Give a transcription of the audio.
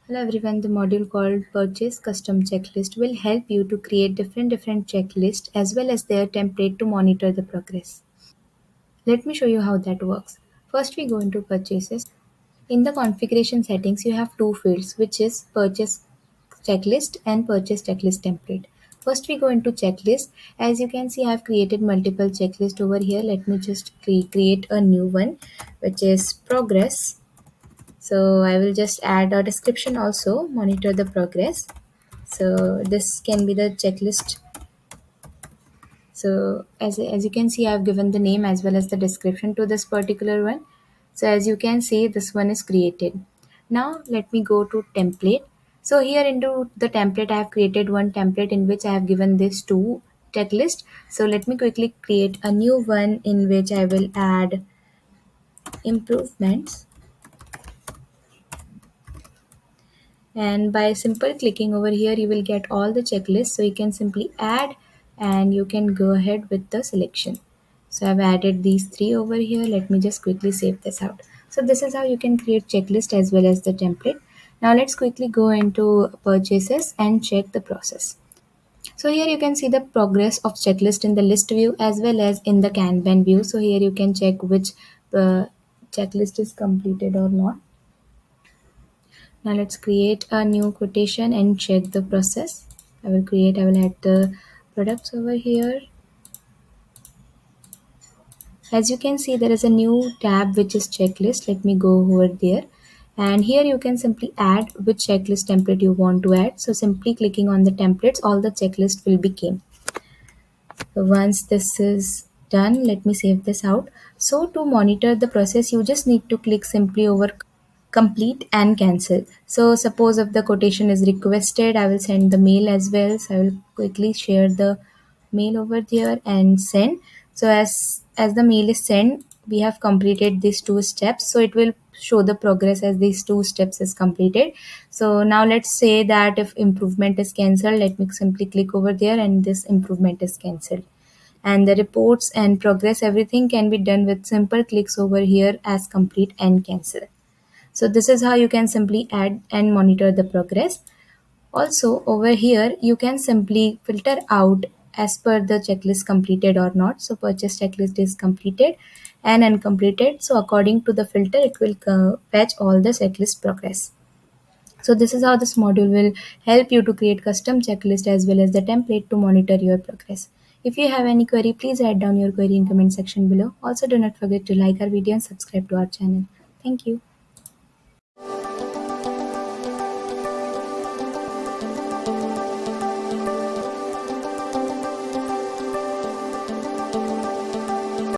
Hello everyone, the module called Purchase Custom Checklist will help you to create different checklists as well as their template to monitor the progress. Let me show you how that works. First we go into purchases. In the configuration settings you have two fields which is Purchase Checklist and Purchase Checklist Template. First we go into checklist. As you can see I have created multiple checklists over here. Let me just create a new one which is progress. So I will just add a description also, monitor the progress. So this can be the checklist. So as you can see, I have given the name as well as the description to this particular one. So as you can see, this one is created. Now let me go to template. So here into the template, I have created one template in which I have given this two checklist. So let me quickly create a new one in which I will add improvements. And by simple clicking over here you will get all the checklists, so you can simply add and you can go ahead with the selection. So I've added these three over here. Let me just quickly save this out. So this is how you can create checklist as well as the template. Now let's quickly go into purchases and check the process. So here you can see the progress of checklist in the list view as well as in the kanban view. So here you can check which checklist is completed or not. Now let's create a new quotation and check the process. I will add the products over here. As you can see, there is a new tab which is checklist. Let me go over there. And here you can simply add which checklist template you want to add. So simply clicking on the templates, all the checklist will become. So once this is done, let me save this out. So to monitor the process, you just need to click simply over complete and cancel. So suppose if the quotation is requested, I will send the mail as well. So I will quickly share the mail over there and send. So as the mail is sent, we have completed these two steps. So it will show the progress as these two steps is completed. So now let's say that if improvement is cancelled, let me simply click over there and this improvement is cancelled. And the reports and progress, everything can be done with simple clicks over here as complete and cancel. So this is how you can simply add and monitor the progress. Also over here, you can simply filter out as per the checklist completed or not. So purchase checklist is completed and uncompleted. So according to the filter, it will fetch all the checklist progress. So this is how this module will help you to create custom checklist as well as the template to monitor your progress. If you have any query, please write down your query in comment section below. Also do not forget to like our video and subscribe to our channel. Thank you.